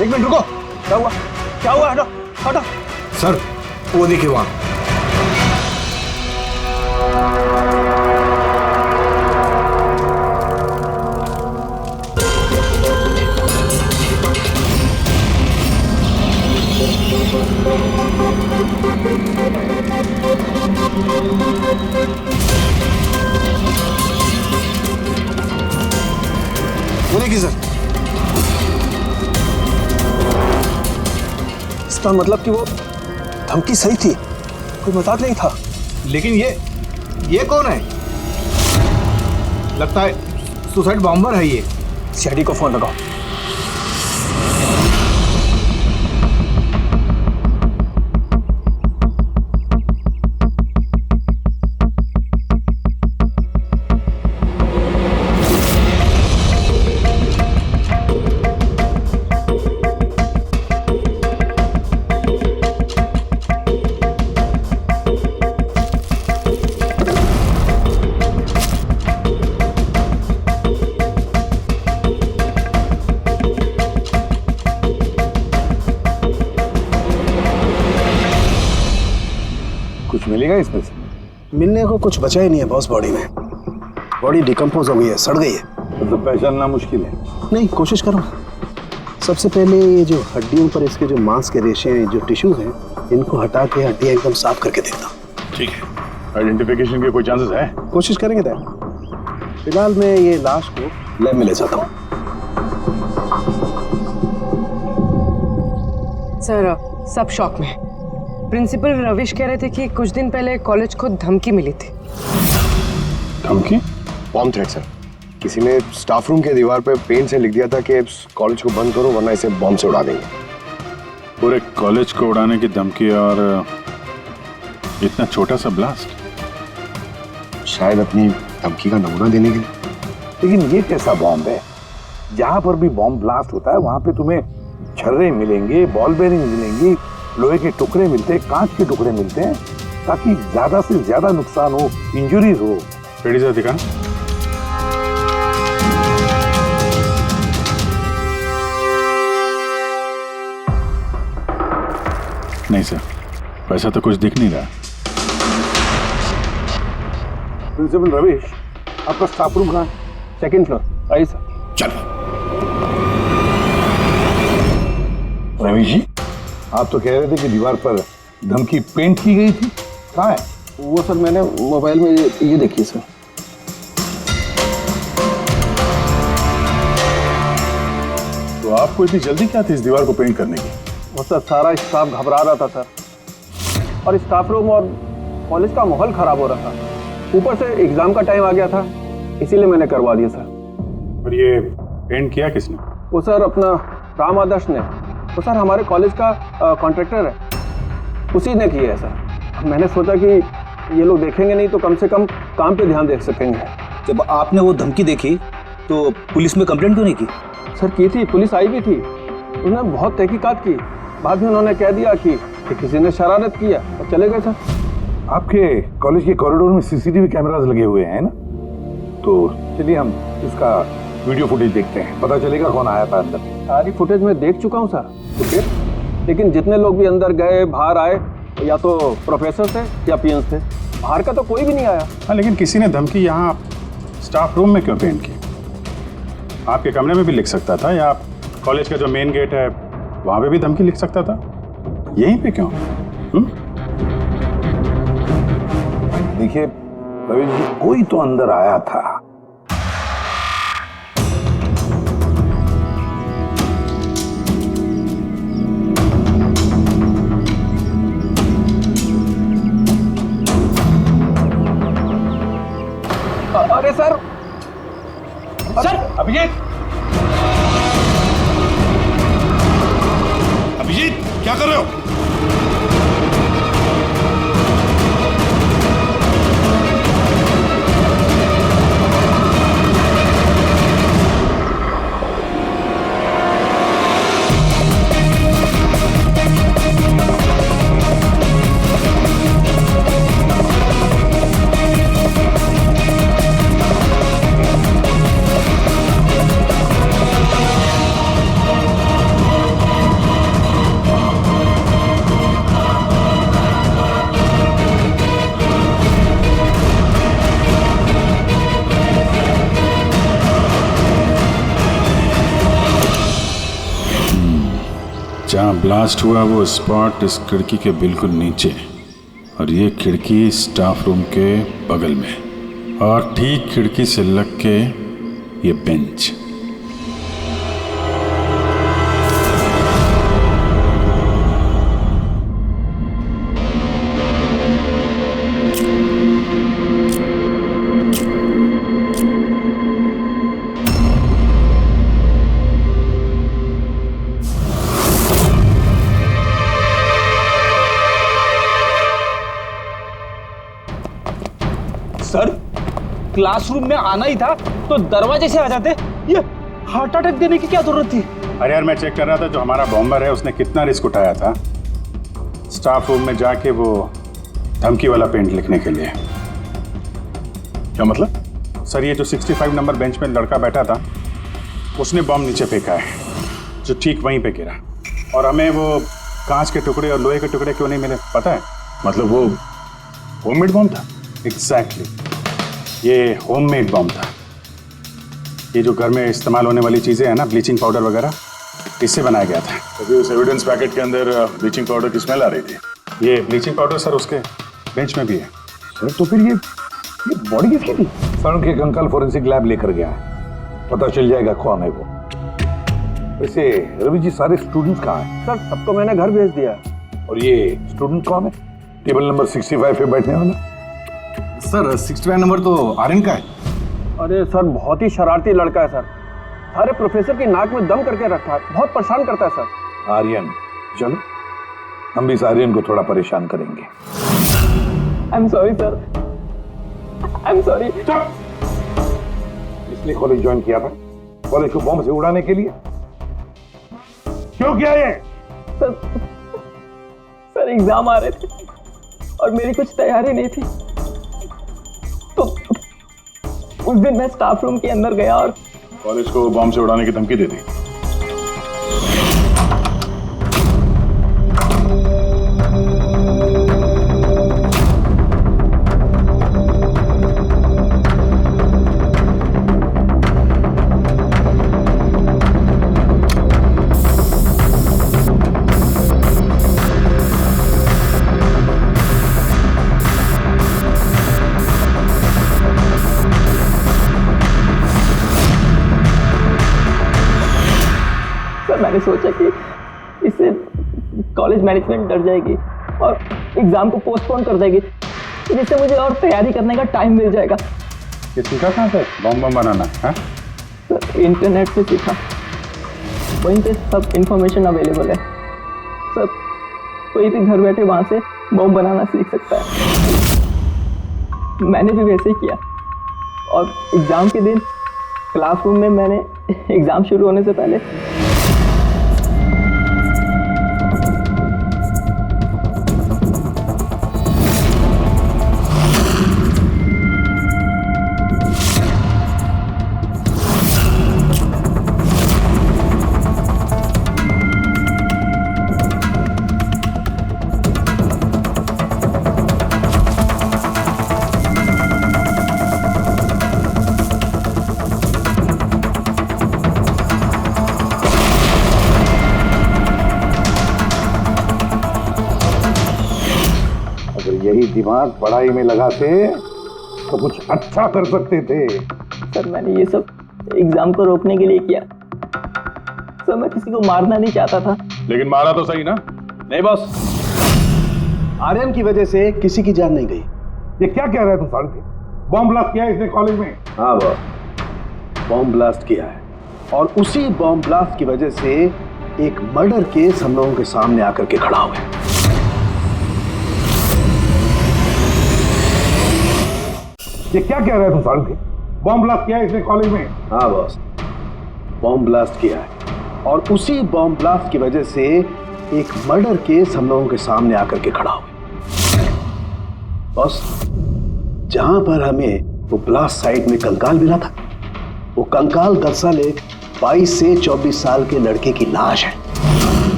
एक मिनट रुको, क्या हुआ? क्या हुआ? हटो हटो। सर वो देखिए वहां। वो देखिए सर। इसका मतलब कि वो धमकी सही थी, कोई मजाक नहीं था। लेकिन ये कौन है? लगता है सुसाइड बॉम्बर है ये। सीआईडी को फोन लगाओ। कुछ मिलेगा इसमें से? मिलने को कुछ बचा ही नहीं है बॉस। बॉडी में बॉडी डिकम्पोज हो गई है, सड़ गई है। तो पहचानना मुश्किल है। नहीं, कोशिश करो। सबसे पहले ये जो हड्डियों पर इसके जो मांस के रेशे हैं, जो टिश्यूज हैं, इनको हटा के हड्डियां एकदम साफ करके देखता। ठीक है। आइडेंटिफिकेशन के कोई चांसेस है? कोशिश करेंगे तय। फिलहाल मैं ये लाश को लैब में ले जाता हूँ। सर सब शॉक में। प्रिंसिपल रविश कह रहे थे कि कुछ दिन पहले कॉलेज को धमकी मिली थी। धमकी? Bomb threat sir. किसी ने स्टाफ रूम के दीवार पे पेन से लिख दिया था कि कॉलेज को बंद करो वरना इसे बॉम्ब से उड़ा देंगे। पूरे कॉलेज को उड़ाने की धमकी और इतना छोटा सा ब्लास्ट? शायद अपनी धमकी का नमूना देने के लिए। लेकिन ये कैसा बॉम्ब है? जहां पर भी बॉम्ब ब्लास्ट होता है वहां पे तुम्हें छर्रे मिलेंगे, बॉल बेरिंग मिलेंगी, लोहे के टुकड़े मिलते हैं, कांच के टुकड़े मिलते हैं, ताकि ज्यादा से ज्यादा नुकसान हो, इंजरीज हो। पेड़ी से दिखा। नहीं सर, वैसा तो कुछ दिख नहीं रहा। प्रिंसिपल रविश, आपका स्टाफ रूम कहाँ है? Second floor. आइए सर। चलो। रविश जी, आप तो कह रहे थे कि दीवार पर धमकी पेंट की गई थी, कहाँ है? वो सर मैंने मोबाइल में ये देखिए सर। तो आपको इतनी जल्दी क्या थी इस दीवार को पेंट करने की? वो सर सारा स्टाफ घबरा रहा था सर, और स्टाफ रूम और कॉलेज का माहौल खराब हो रहा था। ऊपर से एग्जाम का टाइम आ गया था, इसीलिए मैंने करवा दिया सर। और ये पेंट किया किसने? वो सर अपना राम आदर्श ने। वो सर हमारे कॉलेज का कॉन्ट्रैक्टर है, उसी ने किया है सर। मैंने सोचा कि ये लोग देखेंगे नहीं तो कम से कम काम पे ध्यान दे सकेंगे। जब आपने वो धमकी देखी तो पुलिस में कंप्लेंट क्यों नहीं की? सर की थी, पुलिस आई भी थी, उन्होंने बहुत तहकीकात की। बाद में उन्होंने कह दिया कि किसी ने शरारत किया और चले गए सर। आपके कॉलेज के कॉरिडोर में सीसीटीवी कैमरास लगे हुए हैं ना, तो चलिए हम इसका वीडियो फुटेज देखते हैं, पता चलेगा कौन आया था अंदर। सारी फुटेज मैं देख चुका हूँ सर। तो फिर लेकिन जितने लोग भी अंदर गए बाहर आए, या तो प्रोफेसर थे या पीएन्स थे, बाहर का तो कोई भी नहीं आया। हाँ, लेकिन किसी ने धमकी यहाँ स्टाफ रूम में क्यों पेंट की? आपके कमरे में भी लिख सकता था, या कॉलेज का जो मेन गेट है वहाँ पे भी धमकी लिख सकता था, यहीं पे क्यों? देखिए रविश जी, कोई तो अंदर आया था। अरे सर, सर अभिजीत, अभिजीत क्या कर रहे हो? जहाँ ब्लास्ट हुआ वो स्पॉट इस खिड़की के बिल्कुल नीचे, और ये खिड़की स्टाफ रूम के बगल में, और ठीक खिड़की से लग के ये बेंच। सर, क्लासरूम में आना ही था तो दरवाजे से आ जाते। ये हार्ट अटैक देने की क्या जरूरत थी? अरे यार, मैं चेक कर रहा था जो हमारा बॉम्बर है उसने कितना रिस्क उठाया था स्टाफ रूम में जाके वो धमकी वाला पेंट लिखने के लिए। क्या मतलब? सर, ये जो 65 नंबर बेंच में लड़का बैठा था उसने बॉम्ब नीचे फेंका है, जो ठीक वहीं पे गिरा, और हमें वो कांच के टुकड़े और लोहे के टुकड़े क्यों नहीं मिले पता है? मतलब वो होममेड बॉम्ब था? एग्जैक्टली, ये होममेड बॉम्ब था। ये जो घर में इस्तेमाल होने वाली चीजें हैं ना, ब्लीचिंग पाउडर वगैरह, इससे बनाया गया था। तो फिर उस एविडेंस पैकेट के अंदर ब्लीचिंग पाउडर की स्मेल आ रही थी। ये ब्लीचिंग पाउडर सर उसके बेंच में भी है। सर तो फिर ये बॉडी किसकी थी? सर उनके अंकल फोरेंसिक लैब लेकर गया है, पता चल जाएगा कौन है वो। वैसे रवि जी, सारे स्टूडेंट्स कहाँ हैं? सर सबको मैंने घर भेज दिया। और ये स्टूडेंट कौन है टेबल नंबर 65 पे बैठने वाला? सर 65 नंबर तो आर्यन का है। अरे सर, बहुत ही शरारती लड़का है सर। सारे प्रोफेसर की नाक में दम करके रखा है, बहुत परेशान करता है सर। आर्यन, चलो हम भी इस आर्यन को थोड़ा परेशान करेंगे। I am sorry sir, I am sorry. इसने कॉलेज ज्वाइन किया था कॉलेज को बॉम्ब से उड़ाने के लिए? क्यों किया ये? सर एग्जाम आ रहे थे और मेरी कुछ तैयारी नहीं थी, तो उस दिन मैं स्टाफ रूम के अंदर गया और कॉलेज को बॉम्ब से उड़ाने की धमकी दे दी। मैंने सोचा कि इससे कॉलेज मैनेजमेंट डर जाएगी और एग्जाम को पोस्टपोन कर देगी, जिससे मुझे और तैयारी करने का टाइम मिल जाएगा। ये सीखा कहाँ से बॉम्ब बनाना है? सर इंटरनेट से सीखा, वहीं पे सब इंफॉर्मेशन अवेलेबल है। सर कोई भी घर बैठे वहाँ से बॉम्ब बनाना सीख सकता है। मैंने भी वैसे ही किया, और एग्ज़ाम के दिन क्लासरूम में मैंने एग्ज़ाम शुरू होने से पहले यही दिमाग पढ़ाई में लगाते तो कुछ अच्छा कर सकते थे। सर मैंने ये सब एग्जाम को रोकने के लिए किया। सर मैं किसी को मारना नहीं चाहता था। लेकिन मारा तो सही ना? नहीं बॉस, आर्यन की वजह से किसी की जान नहीं गई। ये क्या कह रहा है तू साढ़े? बॉम्ब ब्लास्ट किया है इसने कॉलेज में? हाँ बॉस, बॉम्ब ब्लास्ट किया है, और उसी बॉम्ब ब्लास्ट की वजह से एक मर्डर केस हम लोगों के सामने आकर के खड़ा हुआ है। ये क्या कह रहा है तू साढ़े? बॉम्ब ब्लास्ट किया है इसने कॉलेज में? हाँ बॉस, बॉम्ब ब्लास्ट किया है, और उसी बॉम्ब ब्लास्ट की वजह से एक मर्डर केस हम लोगों के सामने आकर के खड़ा हुआ है। बॉस, जहां पर हमें वो ब्लास्ट साइट में कंकाल मिला था, वो कंकाल दरअसल एक 22 से 24 साल के लड़के की लाश है,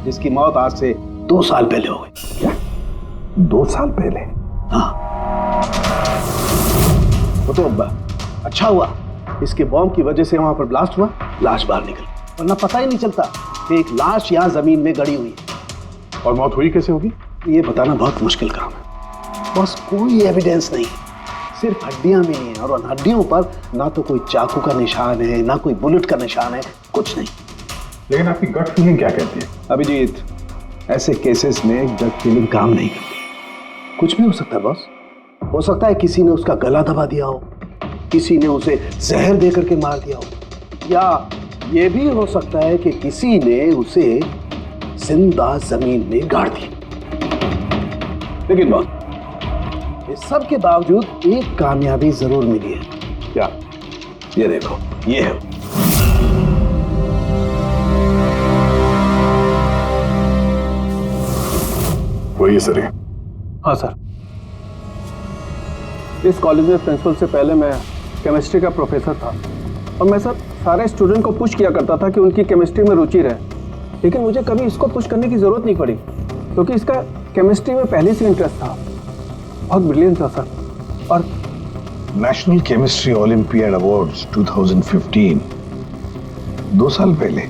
जिसकी मौत आज से 2 साल पहले हो गई। क्या 2 साल पहले? हाँ, वो तो अच्छा हुआ इसके बॉम्ब की वजह से वहां पर ब्लास्ट हुआ, लाश बाहर निकली, वरना पता ही नहीं चलता कि एक लाश यहाँ जमीन में गड़ी हुई है। और मौत हुई कैसे होगी? ये बताना बहुत मुश्किल काम है बस, कोई एविडेंस नहीं, सिर्फ हड्डियां मिली हैं और उन हड्डियों पर ना तो कोई चाकू का निशान है ना कोई बुलेट का निशान है, कुछ नहीं। लेकिन आपकी गट फीलिंग क्या कहती है? अभिजीत, ऐसे केसेस में गट फीलिंग काम नहीं करती। कुछ भी हो सकता है बॉस, हो सकता है किसी ने उसका गला दबा दिया हो, किसी ने उसे जहर दे करके मार दिया हो, या ये भी हो सकता है कि किसी ने उसे जिंदा जमीन में गाड़ दिया। लेकिन बॉस, इस सब के बावजूद एक कामयाबी जरूर मिली है। क्या? ये देखो, ये है वही सर है। हाँ सर, इस कॉलेज में प्रिंसिपल से पहले मैं केमिस्ट्री का प्रोफेसर था और मैं सर सारे स्टूडेंट को पुश किया करता था कि उनकी केमिस्ट्री में रुचि रहे, लेकिन मुझे कभी इसको पुश करने की ज़रूरत नहीं पड़ी क्योंकि इसका केमिस्ट्री में पहले से इंटरेस्ट था। बहुत ब्रिलियंट था सर। और नेशनल केमिस्ट्री ओलंपियाड अवार्ड्स 2015, 2 साल पहले।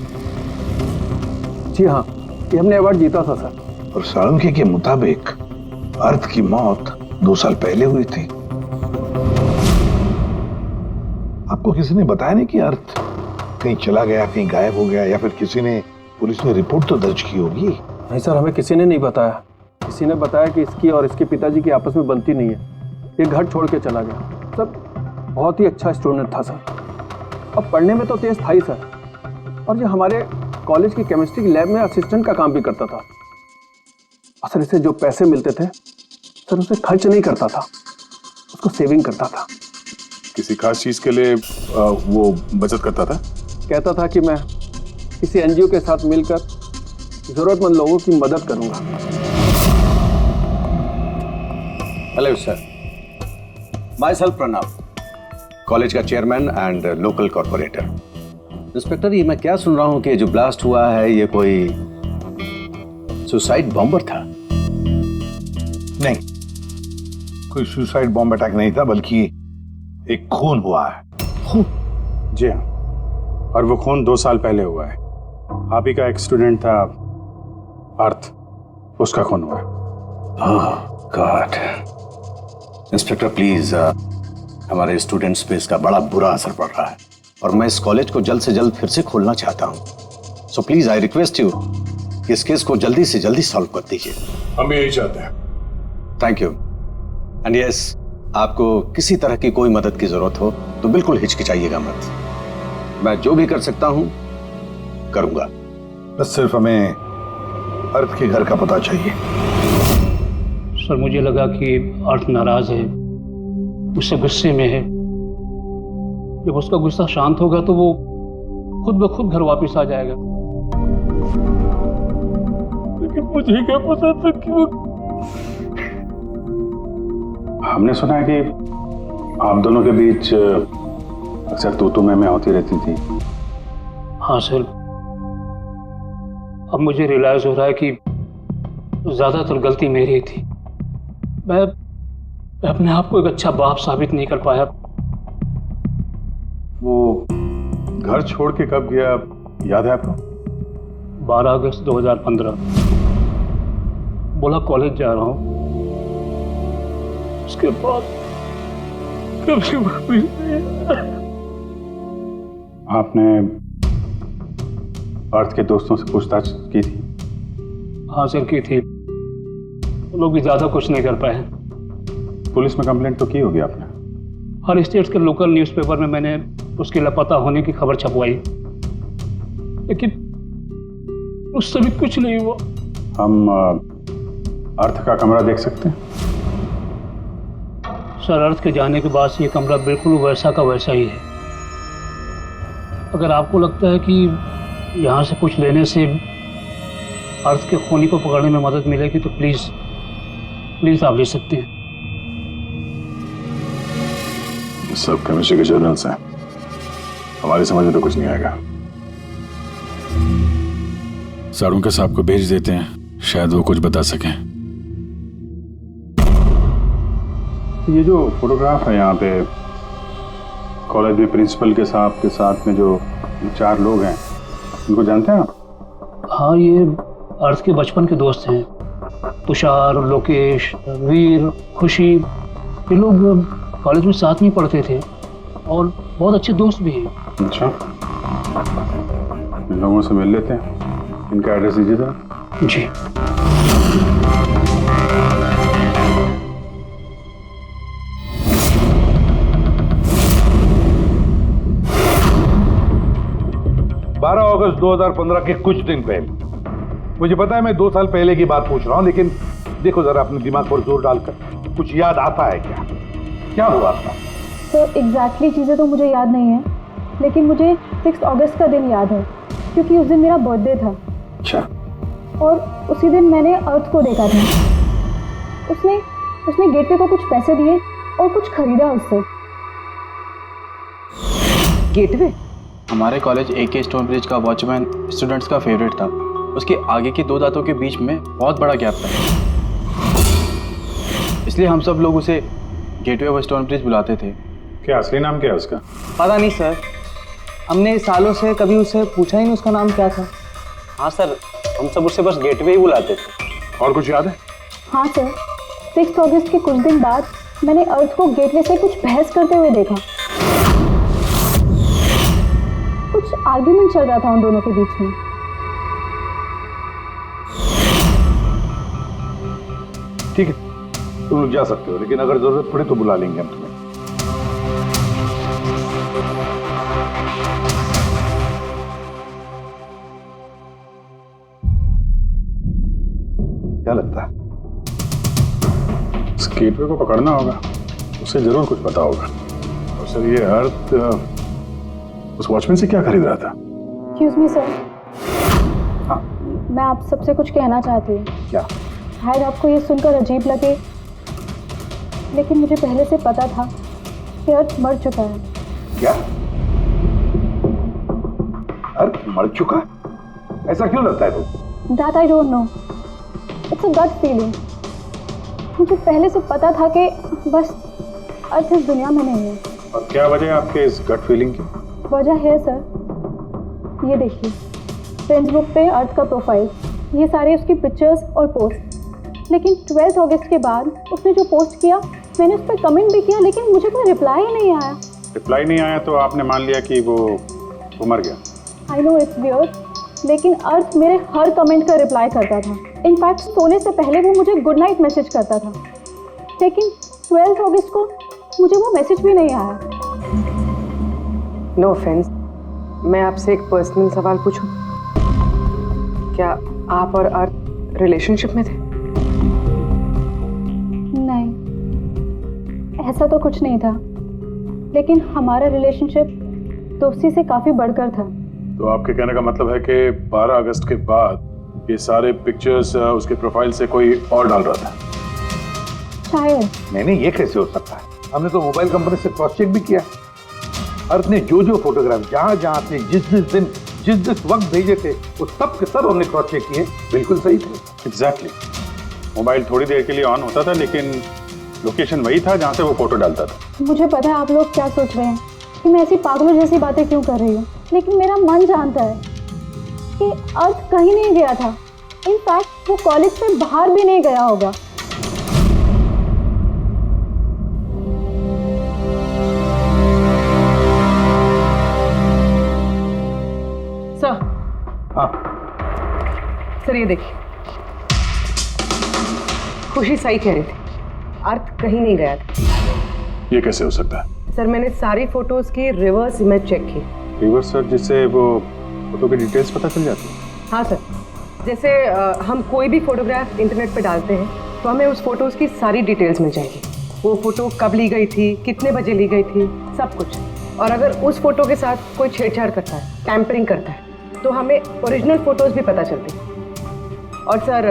जी हाँ, ये हमने अवार्ड जीता था सर। और साळुंखे के मुताबिक अर्थ की मौत 2 साल पहले हुई थी। आपको किसी ने बताया नहीं कि अर्थ कहीं चला गया, कहीं गायब हो गया, या फिर किसी ने, पुलिस ने रिपोर्ट तो दर्ज की होगी? नहीं सर, हमें किसी ने नहीं बताया। किसी ने बताया कि इसकी और इसके पिताजी की आपस में बनती नहीं है, ये घर छोड़ के चला गया। सर बहुत ही अच्छा स्टूडेंट था सर, और पढ़ने में तो तेज था ही सर, और ये हमारे कॉलेज की केमिस्ट्री की लैब में असिस्टेंट का काम भी करता था। और सर इसे जो पैसे मिलते थे सर उसे खर्च नहीं करता था, उसको सेविंग करता था। किसी खास चीज के लिए वो बचत करता था? कहता था कि मैं किसी एनजीओ के साथ मिलकर जरूरतमंद लोगों की मदद करूंगा। Hello sir, myself Pranav, college का chairman and local corporator. Inspector, ये मैं क्या सुन रहा हूं कि जो ब्लास्ट हुआ है ये कोई सुसाइड बॉम्बर था? नहीं, कोई सुसाइड बॉम्ब अटैक नहीं था, बल्कि एक खून हुआ है। जी हाँ, और वो खून 2 साल पहले हुआ है। आप ही का एक स्टूडेंट था अर्थ, उसका खून हुआ है। गॉड। इंस्पेक्टर प्लीज, हमारे स्टूडेंट्स पे इसका बड़ा बुरा असर पड़ रहा है और मैं इस कॉलेज को जल्द से जल्द फिर से खोलना चाहता हूँ। So please I request you कि इस केस को जल्दी से जल्दी सॉल्व कर दीजिए। हम भी यही चाहते हैं। Thank you. एंड यस, आपको किसी तरह की कोई मदद की जरूरत हो तो बिल्कुल हिचकिचाइएगा मत। मैं जो भी कर सकता हूं करूंगा। बस सिर्फ हमें अर्थ के घर का पता चाहिए। सर मुझे लगा कि अर्थ नाराज है, उससे गुस्से में है। जब उसका गुस्सा शांत होगा तो वो खुद ब खुद घर वापस आ जाएगा। लेकिन मुझे क्या पता था कि वो... हमने सुना है कि आप दोनों के बीच अक्सर तू मैं होती रहती थी। हाँ सर, अब मुझे रियलाइज हो रहा है कि ज्यादातर गलती मेरी थी। मैं अपने आप को एक अच्छा बाप साबित नहीं कर पाया। वो घर छोड़ के कब गया याद है आपको? 12 अगस्त 2015। बोला कॉलेज जा रहा हूँ, उसके बाद कभी वापस नहीं। आपने अर्थ के दोस्तों से पूछताछ की थी? हाँ सर, की थी। वो लोग भी ज्यादा कुछ नहीं कर पाए। पुलिस में कंप्लेंट तो की होगी आपने? हर स्टेट के लोकल न्यूज़पेपर में मैंने उसके लापता होने की खबर छपवाई, लेकिन उससे भी कुछ नहीं हुआ। हम अर्थ का कमरा देख सकते हैं? सर, अर्थ के जाने के बाद से ये कमरा बिल्कुल वैसा का वैसा ही है। अगर आपको लगता है कि यहाँ से कुछ लेने से अर्थ के खूनी को पकड़ने में मदद मिलेगी तो प्लीज आप ले सकते हैं। ये सब केमिस्ट्री के जर्नल्स हैं, हमारी समझ में तो कुछ नहीं आएगा। साळुंखे साहब को भेज देते हैं, शायद वो कुछ बता सकें। ये जो फोटोग्राफ है यहाँ पे कॉलेज में प्रिंसिपल के साथ में जो 4 लोग हैं, उनको जानते हैं आप? हाँ, ये अर्थ के बचपन के दोस्त हैं। तुषार, लोकेश, वीर, खुशी, ये लोग कॉलेज में साथ में पढ़ते थे और बहुत अच्छे दोस्त भी हैं। अच्छा, इन लोगों से मिल लेते हैं। इनका एड्रेस दीजिए जरा। जी। अगस्त 2015 के कुछ दिन पहले, मुझे पता है मैं 2 साल पहले की बात पूछ रहा हूँ, लेकिन देखो जरा अपने दिमाग पर जोर डालकर, कुछ याद आता है क्या? क्या हुआ था? तो एग्जैक्टली चीज़ें तो मुझे याद नहीं है, लेकिन मुझे 6 अगस्त का दिन याद है क्योंकि उस दिन मेरा बर्थडे था। अच्छा। और उसी दिन मैंने अर्थ को देखा था। उसने गेटवे को कुछ पैसे दिए और कुछ खरीदा उससे। गेटवे? हमारे कॉलेज AK स्टोन ब्रिज का वॉचमैन स्टूडेंट्स का फेवरेट था। उसके आगे की 2 दांतों के बीच में बहुत बड़ा गैप था, इसलिए हम सब लोग उसे गेटवे ऑफ स्टोन ब्रिज बुलाते थे। क्या असली नाम क्या है उसका? पता नहीं सर, हमने सालों से कभी उससे पूछा ही नहीं उसका नाम क्या था। हाँ सर, हम सब उससे बस गेटवे ही बुलाते थे। और कुछ याद है? हाँ सर, 6 अगस्त के कुछ दिन बाद मैंने अर्थ को गेटवे से कुछ बहस करते हुए देखा। कुछ आर्ग्यूमेंट चल रहा था उन दोनों के बीच में। ठीक है, तुम लोग जा सकते हो, लेकिन अगर जरूरत पड़े तो बुला लेंगे हम तुम्हें। क्या लगता है? इस गेटवे को पकड़ना होगा, उसे जरूर कुछ पता होगा। और सर, ये अर्थ उस वॉचमैन से क्या खरीद रहा था? एक्सक्यूज मी सर, मैं आप सबसे कुछ कहना चाहती हूँ। क्या? शायद आपको ये सुनकर अजीब लगे, लेकिन मुझे पहले से पता था कि अर्थ मर चुका है। क्या? अर्थ मर चुका? ऐसा क्यों लगता है तुम? That I don't know. It's a gut feeling. मुझे पहले से पता था कि बस अर्थ इस दुनिया में नहीं है। और क्या वजह है आपके इस गट फीलिंग की? वजह है सर, ये देखिए फ्रेंड्स बुक पे अर्थ का प्रोफाइल, ये सारे उसकी पिक्चर्स और पोस्ट। लेकिन 12 अगस्त के बाद उसने जो पोस्ट किया, मैंने उस पर कमेंट भी किया, लेकिन मुझे कोई रिप्लाई ही नहीं आया। रिप्लाई नहीं आया तो आपने मान लिया कि वो मर गया? आई नो इट्स वियर्ड, लेकिन अर्थ मेरे हर कमेंट का रिप्लाई करता था। इनफैक्ट सोने से पहले वो मुझे गुड नाइट मैसेज करता था। लेकिन 12 अगस्त को मुझे वो मैसेज भी नहीं आया। नो ऑफेंस, मैं आपसे एक पर्सनल सवाल पूछूं? क्या आप और अर्थ रिलेशनशिप में थे? नहीं, ऐसा तो कुछ नहीं था, लेकिन हमारा रिलेशनशिप दोस्ती से काफ़ी बढ़कर था। तो आपके कहने का मतलब है कि 12 अगस्त के बाद ये सारे पिक्चर्स उसके प्रोफाइल से कोई और डाल रहा था? शायद। नहीं, ये कैसे हो सकता है? हमने तो मोबाइल कंपनी से क्रॉस चेक भी किया। अर्थ ने जो फोटोग्राफ जहाँ से जिस वक्त भेजे थे, वो सब के सब हमने क्रॉस चेक किए, बिल्कुल सही थे। एग्जैक्टली। मोबाइल थोड़ी देर के लिए ऑन होता था, लेकिन लोकेशन वही था जहाँ से वो फोटो डालता था। मुझे पता है आप लोग क्या सोच रहे हैं कि मैं ऐसी पागलों जैसी बातें क्यों कर रही हूँ, लेकिन मेरा मन जानता है कि अर्थ कहीं नहीं गया था। इनफैक्ट वो कॉलेज से बाहर भी नहीं गया होगा। सर। हाँ सर, ये देखिए, खुशी सही कह रही थी, अर्थ कहीं नहीं गया था। ये कैसे हो सकता है? सर, मैंने सारी फोटोज की रिवर्स इमेज चेक की। रिवर्स सर, जिससे वो फोटो की डिटेल्स पता चल जाती है? हाँ सर, जैसे हम कोई भी फोटोग्राफ इंटरनेट पे डालते हैं तो हमें उस फोटोज़ की सारी डिटेल्स मिल जाएगी। वो फोटो कब ली गई थी, कितने बजे ली गई थी, सब कुछ। और अगर उस फोटो के साथ कोई छेड़छाड़ करता है, टैम्परिंग करता है, तो हमें ओरिजिनल फोटोज़ भी पता चलती हैं। और सर,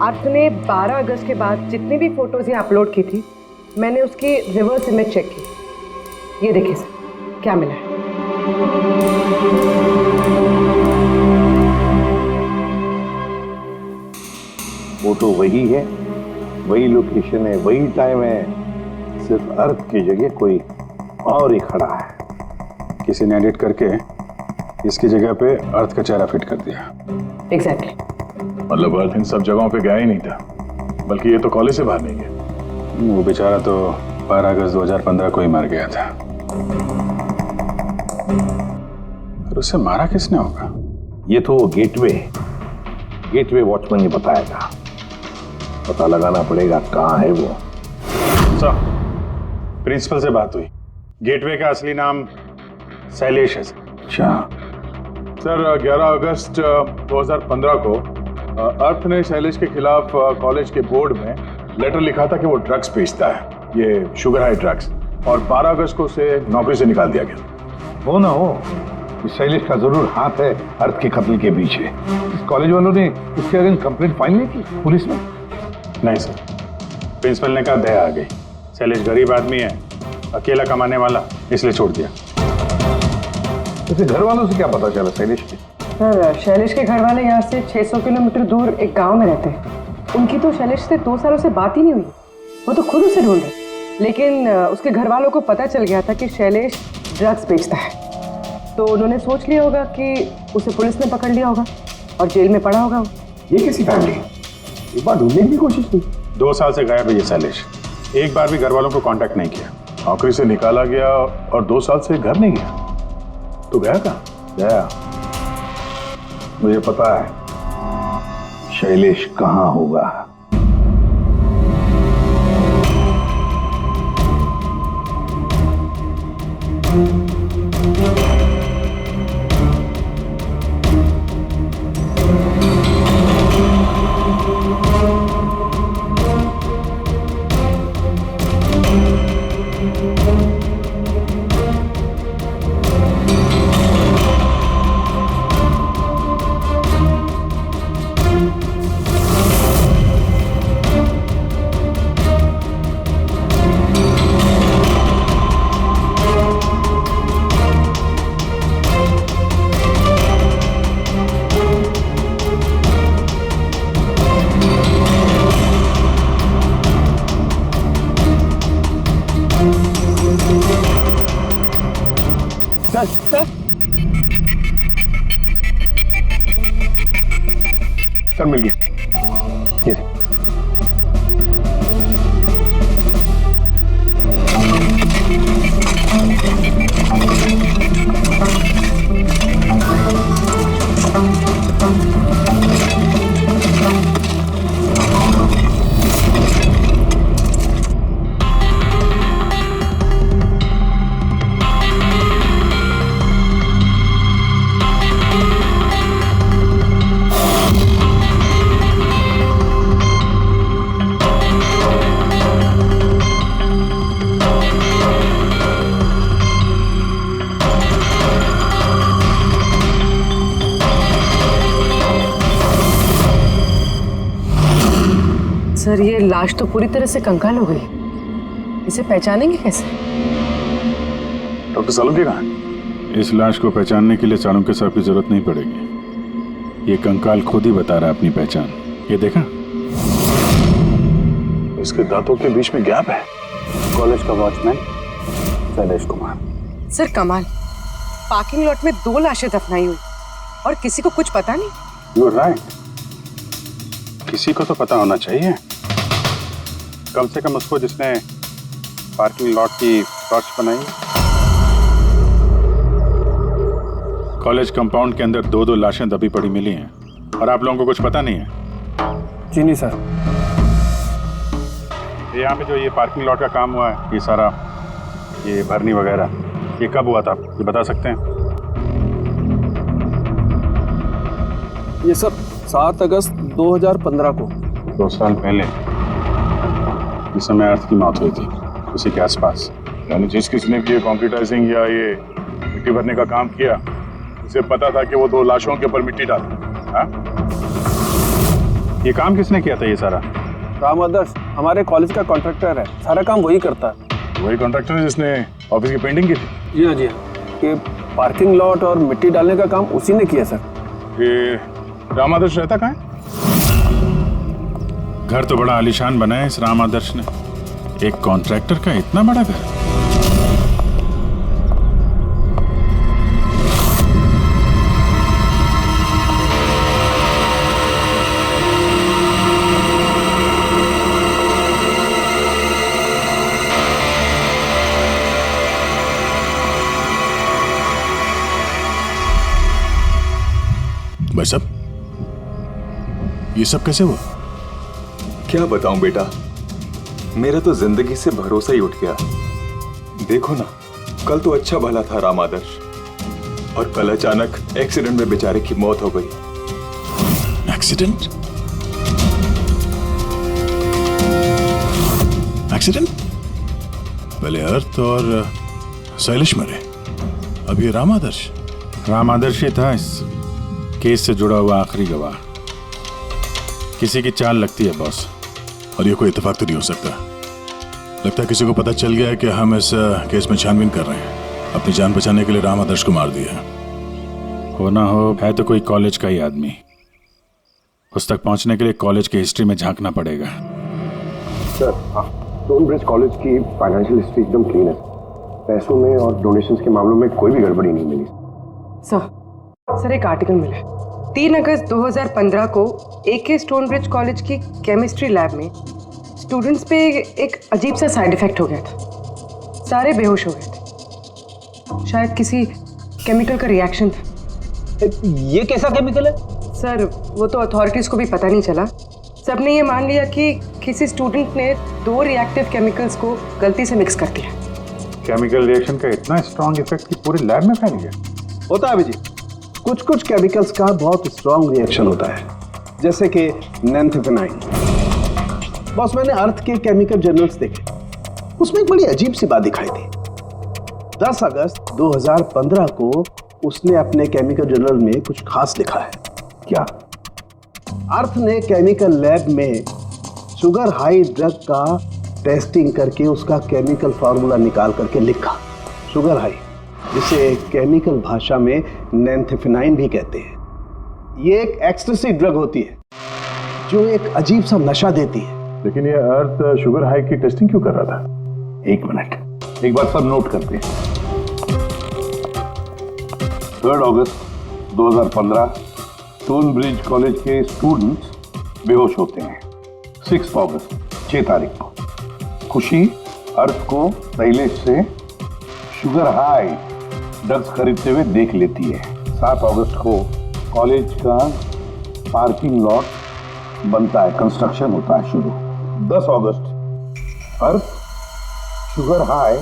अर्थ ने 12 अगस्त के बाद जितनी भी फोटोज़ यहाँ अपलोड की थी, मैंने उसकी रिवर्स इमेज चेक की। ये देखिए सर, क्या मिला है। फोटो वही है, वही लोकेशन है, वही टाइम है, सिर्फ अर्थ की जगह कोई और ही खड़ा है। किसी ने एडिट करके इसकी जगह पे अर्थ का चेहरा फिट कर दिया। एग्जैक्टली। मतलब अर्थ इन सब जगहों पे गया ही नहीं था, बल्कि ये तो कॉलेज से बाहर नहीं गया। वो बेचारा तो 12 अगस्त 2015 को ही मर गया था। और उसे मारा किसने होगा? ये तो गेटवे वॉचमैन ने बताया था। पता लगाना पड़ेगा कहाँ है वो। सर, प्रिंसिपल से बात हुई। गेटवे का असली नाम शैलेश है। अच्छा सर, 11 अगस्त 2015 को अर्थ ने शैलेश के खिलाफ कॉलेज के बोर्ड में लेटर लिखा था कि वो ड्रग्स बेचता है, ये शुगर हाई ड्रग्स, और 12 अगस्त को उसे नौकरी से निकाल दिया गया। हो ना हो, इस शैलेश का जरूर हाथ है अर्थ के कत्ल के पीछे। इस कॉलेज वालों ने उसके अगेंस्ट कंप्लेंट फाइल नहीं की पुलिस में? नहीं सर, प्रिंसिपल ने कहा दया आ गई, शैलेश गरीब आदमी है, अकेला कमाने वाला, इसलिए छोड़ दिया। उसे घर वालों से क्या पता चला शैलेश के? सर, शैलेश के घर वाले यहाँ से 600 किलोमीटर दूर एक गांव में रहते हैं। उनकी तो शैलेश से 2 सालों से बात ही नहीं हुई। वो तो खुद उसे ढूंढ रहे, लेकिन उसके घर वालों को पता चल गया था कि शैलेश ड्रग्स बेचता है, तो उन्होंने सोच लिया होगा कि उसे पुलिस ने पकड़ लिया होगा और जेल में पड़ा होगा। ये कैसी फैमिली? एक बार ढूंढने की कोशिश की। 2 साल से गायब है ये शैलेश, एक बार भी घर वालों को कांटेक्ट नहीं किया। नौकरी से निकाला गया और 2 साल से घर नहीं गया, तो गया कहाँ? गया, मुझे पता है शैलेश कहाँ होगा। सर मिल गया। ये सर, ये लाश तो पूरी तरह से कंकाल हो गई, इसे पहचानेंगे कैसे? डॉक्टर सालुंके कहाँ है? इस लाश को पहचानने के लिए सालुंके साहब की जरूरत नहीं पड़ेगी। ये कंकाल खुद ही बता रहा है अपनी पहचान। ये देखा, इसके दांतों के बीच में गैप है। कॉलेज का वॉचमैन शैलेश कुमार। सर कमाल, पार्किंग लॉट में 2 लाशें दफनाई हुई और किसी को कुछ पता नहीं। यू आर राइट, किसी को तो पता होना चाहिए, कम से कम उसको जिसने पार्किंग लॉट की टॉर्च बनाई। कॉलेज कंपाउंड के अंदर 2-2 लाशें दबी पड़ी मिली हैं और आप लोगों को कुछ पता नहीं है? जी नहीं सर। यहाँ पे जो ये पार्किंग लॉट का काम हुआ है, ये सारा ये भरनी वगैरह, ये कब हुआ था, ये बता सकते हैं? ये सर 7 अगस्त 2015 को। 2 साल पहले, इस समय अर्थ की मौत हुई थी, उसी के आसपास। यानी जिस किसने भी ये कंप्यूटराइजिंग या ये मिट्टी भरने का काम किया, उसे पता था कि वो 2 लाशों के ऊपर मिट्टी डाले। हाँ? ये काम किसने किया था ये सारा? राम आदर्श हमारे कॉलेज का कॉन्ट्रैक्टर है, सारा काम वही करता है। वही कॉन्ट्रैक्टर है जिसने ऑफिस की पेंटिंग की थी? जी हाँ जी हाँ, ये पार्किंग लॉट और मिट्टी डालने का काम उसी ने किया सर। ये राम आदर्श रहता कहाँ है? घर तो बड़ा आलीशान बना है इस राम आदर्श ने, एक कॉन्ट्रैक्टर का इतना बड़ा घर। ये सब कैसे हुआ? क्या बताऊं बेटा, मेरा तो जिंदगी से भरोसा ही उठ गया। देखो ना, कल तो अच्छा भला था राम आदर्श, और कल अचानक एक्सीडेंट में बेचारे की मौत हो गई। एक्सीडेंट? एक्सीडेंट? पहले अर्थ और शैलेश मरे, अब ये राम आदर्श। राम आदर्श ही था इस केस से जुड़ा हुआ आखिरी गवाह। किसी की चाल लगती है बॉस। और ये कोई इत्तेफाक तो नहीं हो सकता। लगता है किसी को पता चल गया है कि हम इस केस में छानबीन कर रहे हैं। अपनी जान बचाने के लिए राम आदर्श को मार दिया। हो ना हो, है तो कोई कॉलेज का ही आदमी। उस तक पहुंचने के लिए कॉलेज की हिस्ट्री में झांकना पड़ेगा। सर, स्टोनब्रिज कॉलेज की फाइनेंशियल हिस्ट्री एकदम क्लीन है। पैसों में और डोनेशंस के मामलों में कोई भी गड़बड़ी नहीं मिली। सर एक आर्टिकल मिला है। 3 अगस्त 2015 को AK स्टोनब्रिज कॉलेज की केमिस्ट्री लैब में स्टूडेंट्स पे एक अजीब सा साइड इफेक्ट हो गया था। सारे बेहोश हो गए थे। शायद किसी केमिकल का रिएक्शन था। ये कैसा केमिकल है? सर वो तो अथॉरिटीज को भी पता नहीं चला। सबने ये मान लिया कि किसी स्टूडेंट ने 2 रिएक्टिव केमिकल्स को गलती से मिक्स कर दिया। केमिकल रिएक्शन का इतना स्ट्रॉन्ग इफेक्ट कि पूरी लैब में फैल गया। होता है अभिजीत, कुछ कुछ केमिकल्स का बहुत स्ट्रॉन्ग रिएक्शन होता है, जैसे कि नैंथेफेनाइन। बॉस, मैंने अर्थ के केमिकल जर्नल्स देखे, उसमें एक बड़ी अजीब सी बात दिखाई थी। 10 अगस्त 2015 को उसने अपने केमिकल जर्नल में कुछ खास लिखा है। क्या? अर्थ ने केमिकल लैब में शुगर हाई ड्रग का टेस्टिंग करके उसका केमिकल फार्मूला निकाल करके लिखा। शुगर हाई, जिसे केमिकल भाषा में नैंथेफेनाइन भी कहते हैं। ये एक एक्सटेसी ड्रग होती है जो एक अजीब सा नशा देती है। लेकिन ये अर्थ शुगर हाई की टेस्टिंग क्यों कर रहा था? 1 मिनट, एक बार सब नोट करते हैं। 3 अगस्त 2015 स्टोनब्रिज कॉलेज के स्टूडेंट्स बेहोश होते हैं। 6 अगस्त 6 तारीख को खुशी अर्थ को शैलेश से शुगर हाई ड्रग्स खरीदते हुए देख लेती है। 7 अगस्त को कॉलेज का पार्किंग लॉट बनता है, कंस्ट्रक्शन होता है शुरू। 10 अगस्त अर्थ शुगर हाई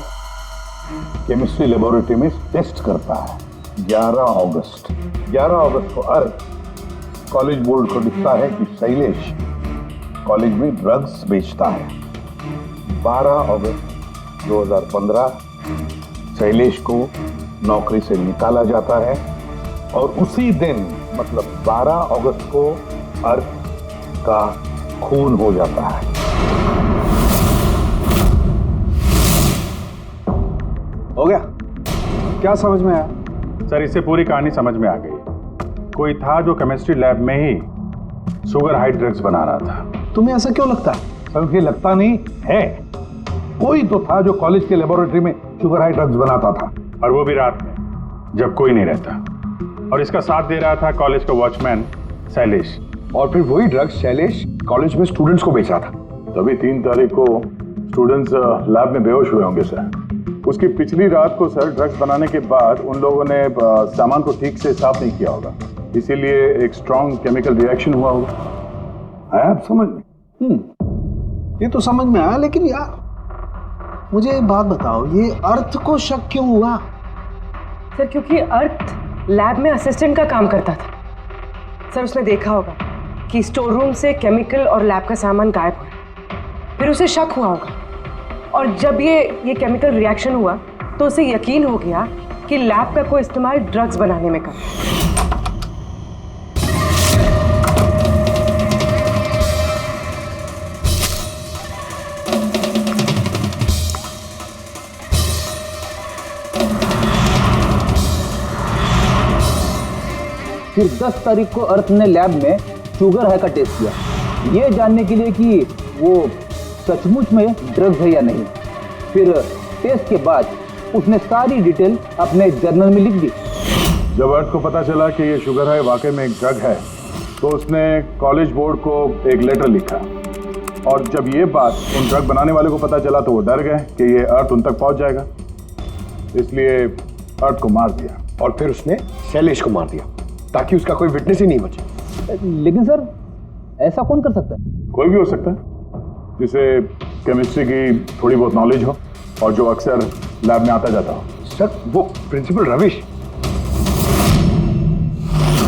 केमिस्ट्री लेबोरेटरी में टेस्ट करता है। 11 अगस्त को अर्थ कॉलेज बोर्ड को दिखता है कि शैलेश कॉलेज में ड्रग्स बेचता है। 12 अगस्त 2015 शैलेश को नौकरी से निकाला जाता है और उसी दिन मतलब 12 अगस्त को अर्थ का खून हो जाता है। हो गया? क्या समझ में आया? सर, इससे पूरी कहानी समझ में आ गई। कोई था जो केमिस्ट्री लैब में ही शुगर हाई ड्रग्स बना रहा था। तुम्हें ऐसा क्यों लगता है? सर, मुझे लगता नहीं है। कोई तो था जो कॉलेज के लेबोरेटरी में शुगर हाई ड्रग्स बनाता था, और वो भी रात में जब कोई नहीं रहता। और इसका साथ दे रहा था कॉलेज का वॉचमैन शैलेश। और फिर वही ड्रग्स शैलेश कॉलेज में स्टूडेंट्स को बेचा था। तभी 3 तारीख को स्टूडेंट्स लैब में बेहोश हुए होंगे सर। उसकी पिछली रात को सर ड्रग्स बनाने के बाद उन लोगों ने सामान को ठीक से साफ नहीं किया होगा, इसीलिए एक स्ट्रॉन्ग केमिकल रिएक्शन हुआ होगा। आया आप समझ में? ये तो समझ में आया, लेकिन यार मुझे एक बात बताओ, ये अर्थ को शक क्यों हुआ? सर क्योंकि अर्थ लैब में असिस्टेंट का काम करता था। सर उसने देखा होगा कि स्टोर रूम से केमिकल और लैब का सामान गायब हुआ, फिर उसे शक हुआ होगा, और जब ये केमिकल रिएक्शन हुआ तो उसे यकीन हो गया कि लैब का कोई इस्तेमाल ड्रग्स बनाने में कर। फिर 10 तारीख को अर्थ ने लैब में शुगर हाई का टेस्ट किया, ये जानने के लिए कि वो सचमुच में ड्रग्स है या नहीं। फिर टेस्ट के बाद उसने सारी डिटेल अपने जर्नल में लिख दी। जब अर्थ को पता चला कि ये शुगर हाई वाकई में एक ड्रग है, तो उसने कॉलेज बोर्ड को एक लेटर लिखा, और जब ये बात उन ड्रग बनाने वाले को पता चला तो वो डर गए कि ये अर्थ उन तक पहुंच जाएगा, इसलिए अर्थ को मार दिया। और फिर उसने शैलेश को मार दिया ताकि उसका कोई विटनेस ही नहीं बचे। लेकिन सर ऐसा कौन कर सकता है? कोई भी हो सकता है जिसे केमिस्ट्री की थोड़ी बहुत नॉलेज हो और जो अक्सर लैब में आता जाता हो। सर वो प्रिंसिपल रविश,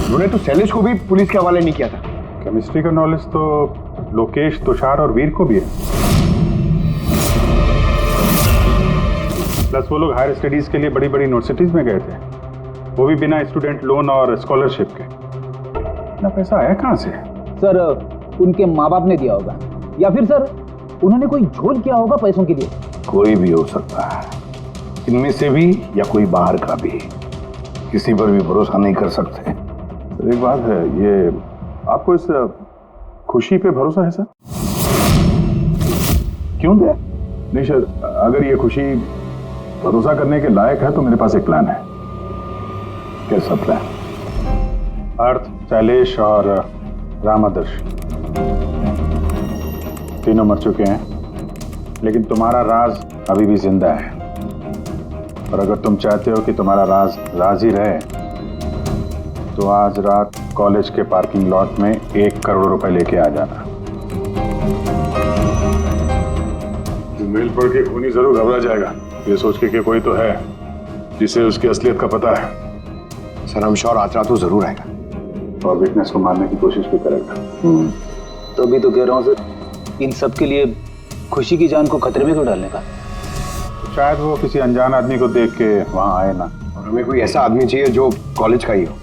उन्होंने तो शैलेश को भी पुलिस के हवाले नहीं किया था। केमिस्ट्री का नॉलेज तो लोकेश, तुषार और वीर को भी है। प्लस वो लोग हायर स्टडीज के लिए बड़ी बड़ी यूनिवर्सिटीज में गए थे, वो भी बिना स्टूडेंट लोन और स्कॉलरशिप के। इतना पैसा आया कहाँ से? सर उनके माँ बाप ने दिया होगा, या फिर सर उन्होंने कोई झोल किया होगा पैसों के लिए। कोई भी हो सकता है, इनमें से भी या कोई बाहर का भी। किसी पर भी भरोसा नहीं कर सकते। सर एक बात है, ये आपको इस खुशी पे भरोसा है सर? क्यों दे? नहीं सर, अगर ये खुशी भरोसा करने के लायक है तो मेरे पास एक प्लान है। कैसा प्लान? अर्थ, शैलेश और राम आदर्श तीनों मर चुके हैं, लेकिन तुम्हारा राज अभी भी जिंदा है। और अगर तुम चाहते हो कि तुम्हारा राज राज ही रहे तो आज रात कॉलेज के पार्किंग लॉट में 1 करोड़ रुपए लेके आ जाना। मेल पढ़ के खूनी जरूर घबरा जाएगा, ये सोच के कि कोई तो है जिसे उसकी असलियत का पता है। सर हम श्योर आज रात तो जरूर आएगा और विटनेस को मारने की कोशिश भी करेगा। तो अभी तो कह रहा हूँ सर, इन सब के लिए खुशी की जान को खतरे में क्यों डालने का? शायद वो किसी अनजान आदमी को देख के वहां आए ना। और हमें कोई ऐसा आदमी चाहिए जो कॉलेज का ही हो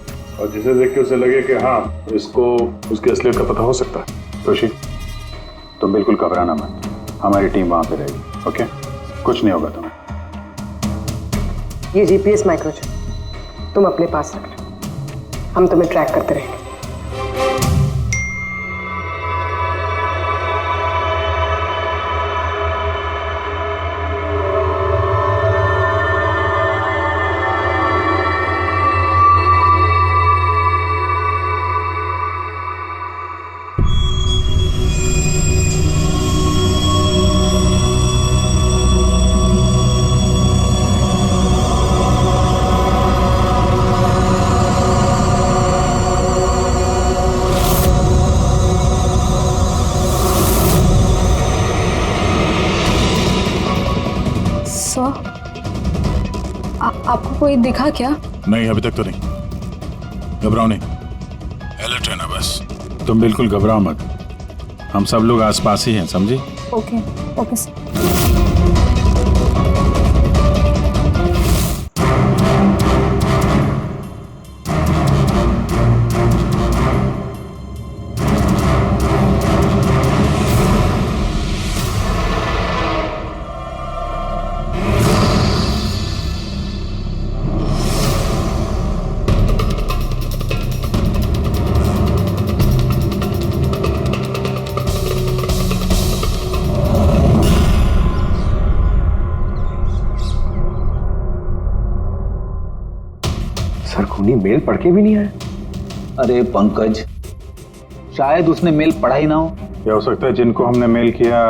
और जिसे देख के उसे लगे कि हाँ इसको उसकी असलियत का पता हो सकता है। खुशी तुम बिल्कुल घबराना मत, हमारी टीम वहां पे रहेगी। ओके, कुछ नहीं होगा तुम्हें। ये जीपीएस माइक्रोचिप तुम अपने पास रखना, हम तुम्हें ट्रैक करते रहेंगे। आपको कोई दिखा क्या? नहीं, अभी तक तो नहीं। घबराओ नहीं, अलर्ट रहना बस। तुम बिल्कुल घबराओ मत, हम सब लोग आसपास ही हैं, समझी? Okay okay sir. सर खूनी मेल पढ़ के भी नहीं आया। अरे पंकज, शायद उसने मेल पढ़ा ही ना हो। क्या हो सकता है जिनको हमने मेल किया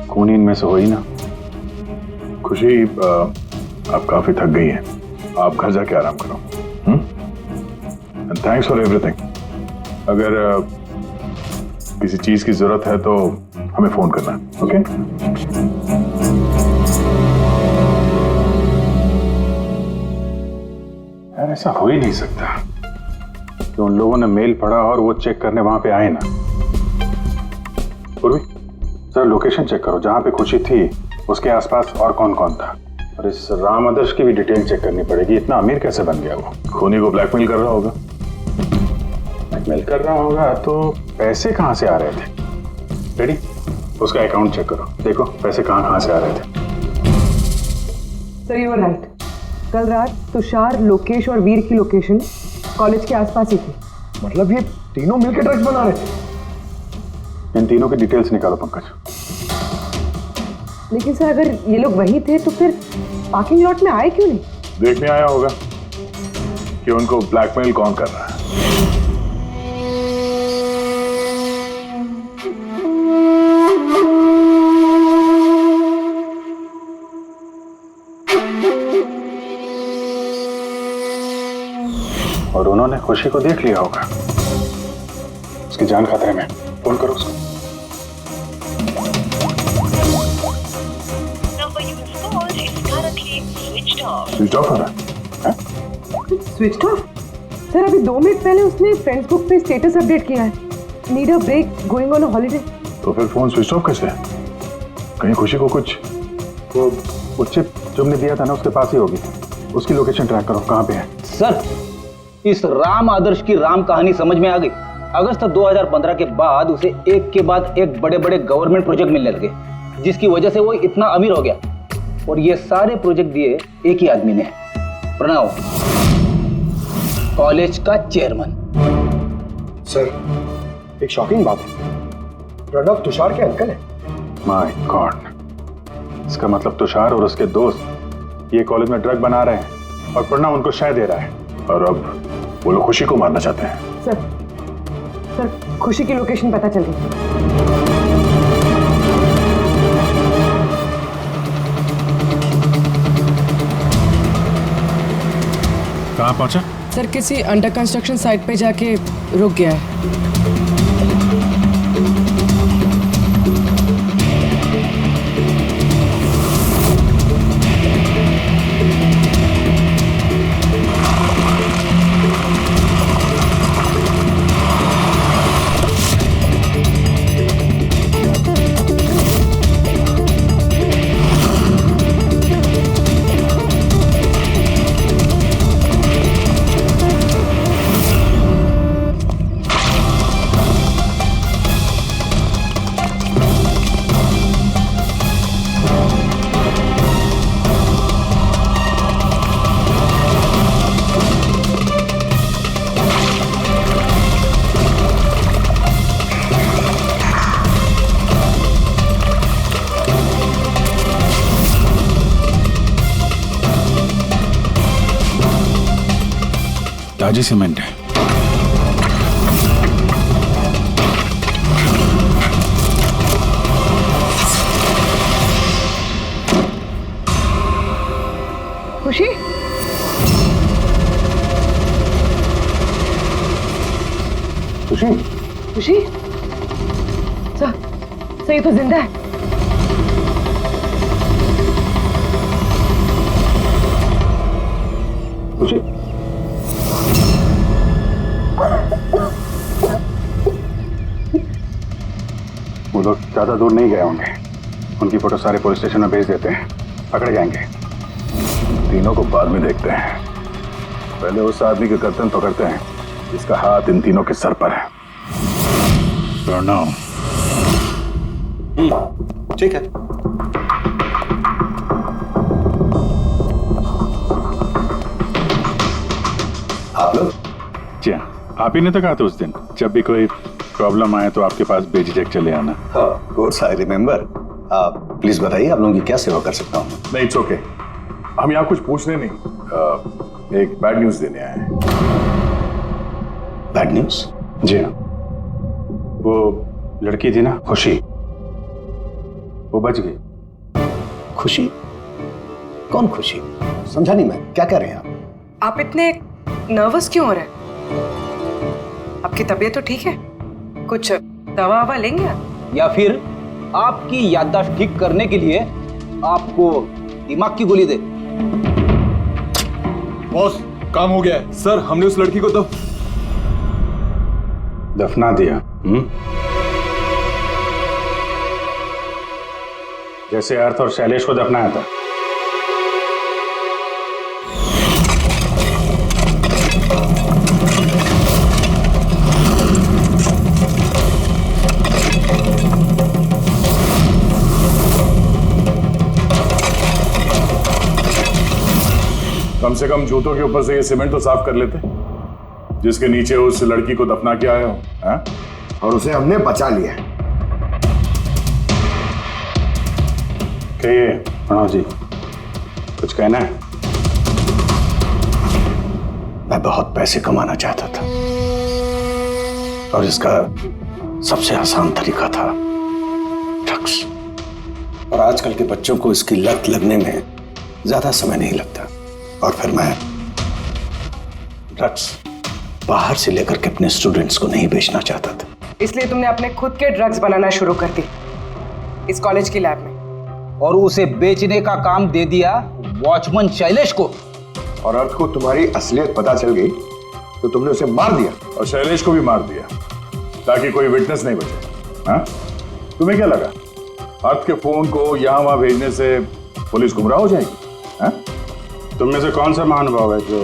खूनी इनमें से हो ही ना। खुशी आप काफी थक गई हैं, आप घर जाके आराम करो। And thanks for everything. अगर किसी चीज की जरूरत है तो हमें फोन करना, ओके? यार ऐसा हो ही नहीं सकता कि उन लोगों ने मेल पढ़ा और वो चेक करने वहां पे आए ना। पूर्वी, सर लोकेशन चेक करो, जहां पे खुशी थी उसके आसपास और कौन कौन था। और इस राम आदर्श की भी डिटेल चेक करनी पड़ेगी। इतना अमीर कैसे बन गया वो? खूनी को ब्लैकमेल कर रहा होगा। ब्लैकमेल कर रहा होगा तो पैसे कहाँ से आ रहे थे? रेडी, उसका अकाउंट चेक करो, देखो पैसे कहाँ से आ रहे थे। सर यू आर राइट, कल रात तुषार, लोकेश और वीर की लोकेशन कॉलेज के आसपास ही थी। मतलब ये तीनों मिलकर ड्रग्स बना रहे थे। इन तीनों की डिटेल्स निकालो पंकज। लेकिन सर अगर ये लोग वही थे तो फिर पार्किंग लॉट में आए क्यों नहीं? देखने आया होगा कि उनको ब्लैकमेल कौन कर रहा है। और उन्होंने खुशी को देख लिया होगा, उसकी जान खतरे में, फोन करो उसको। स्विच ऑफ हो रहा है? Switch off? सर अभी 2 मिनट पहले उसने फेसबुक पे स्टेटस अपडेट किया है, need a break, going on a holiday. तो फिर फोन स्विच ऑफ कैसे है? कहीं खुशी को कुछ, वो चिप जो हमने दिया था ना उसके पास ही होगी। उसकी लोकेशन ट्रैक करो, कहाँ पे है? सर, इस राम आदर्श की राम कहानी समझ में आ गई। अगस्त 2015 के बाद उसे एक के बाद एक बड़े बड़े गवर्नमेंट प्रोजेक्ट मिलने लगे, जिसकी वजह से वो इतना अमीर हो गया। और ये सारे प्रोजेक्ट दिए एक ही आदमी ने, प्रणव, कॉलेज का चेयरमैन। सर एक शॉकिंग बात है, प्रणव तुषार के अंकल है। माय गॉड, इसका मतलब तुषार और उसके दोस्त ये कॉलेज में ड्रग बना रहे हैं और प्रणव उनको शय दे रहा है। और अब वो लोग खुशी को मारना चाहते हैं। सर खुशी की लोकेशन पता चल गई। कहाँ पहुंचा? सर किसी अंडर कंस्ट्रक्शन साइट पे जाके रुक गया है। ताजी सीमेंट है। खुशी? खुशी? खुशी? सर ये तो जिंदा है। खुशी? वो लोग ज्यादा दूर नहीं गए होंगे, उनकी फोटो सारे पुलिस स्टेशन में भेज देते हैं, पकड़े जाएंगे। तीनों को बाद में देखते हैं, पहले उस आदमी के गर्दन पकड़ते हैं जिसका हाथ इन तीनों के सर पर है। प्रणव। ठीक है। आप लोग? जी हाँ, आप ही ने तो कहा था उस दिन, जब भी कोई प्रॉब्लम आए तो आपके पास बेझिझक चले आना। Of course I remember. आप प्लीज बताइए, आप लोगों की क्या सेवा कर सकता हूँ? नहीं, इट्स ओके। हम यहाँ कुछ पूछने नहीं, एक बैड न्यूज देने आए हैं। Bad news? जी हाँ, वो लड़की थी ना खुशी, वो बच गई। खुशी? कौन खुशी? समझा नहीं मैं, क्या कह रहे हैं आप इतने नर्वस क्यों हो रहे हैं? आपकी तबीयत तो ठीक है? कुछ दवा ववा लेंगे आप? या फिर आपकी याददाश्त ठीक करने के लिए आपको दिमाग की गोली दे? बॉस, काम हो गया है। सर, हमने उस लड़की को दफना दिया। जैसे अर्थ और शैलेश को दफनाया था। कम से कम जूतों के ऊपर से ये सीमेंट तो साफ कर लेते, जिसके नीचे उस लड़की को दफना के आए हो। हाँ? और उसे हमने बचा लिया। कहिए प्रणव जी, कुछ कहना है? मैं बहुत पैसे कमाना चाहता था और इसका सबसे आसान तरीका था ड्रग्स। और आजकल के बच्चों को इसकी लत लगने में ज्यादा समय नहीं लगता। और फिर मैं ड्रग्स बाहर से लेकर के अपने स्टूडेंट्स को नहीं बेचना चाहता था। इसलिए तुमने अपने खुद के ड्रग्स बनाना शुरू कर दी इस कॉलेज की लैब में। और उसे बेचने का काम दे दिया वॉचमैन शैलेश को। और अर्थ को तुम्हारी असलियत पता चल गई तो तुमने उसे मार दिया। और शैलेश को भी मार दिया ताकि कोई विटनेस नहीं बचे। हाँ? तुम्हें क्या लगा अर्थ के फोन को यहां वहां भेजने से पुलिस गुमराह हो जाएगी? हाँ? तुम में से कौन सा महानुभाव है जो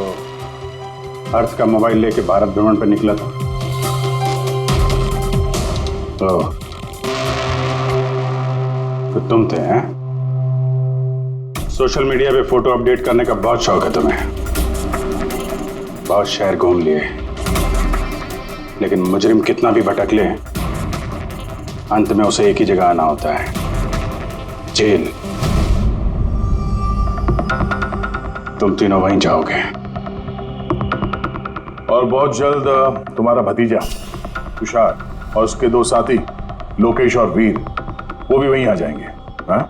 अर्थ का मोबाइल लेके भारत भ्रमण पर निकला था? तो तुम थे हैं? सोशल मीडिया पे फोटो अपडेट करने का बहुत शौक है तुम्हें। बहुत शहर घूम लिए, लेकिन मुजरिम कितना भी भटक ले अंत में उसे एक ही जगह आना होता है, जेल। तुम तीनों वहीं जाओगे। और बहुत जल्द तुम्हारा भतीजा तुषार और उसके 2 साथी लोकेश और वीर वो भी वहीं आ जाएंगे। हाँ?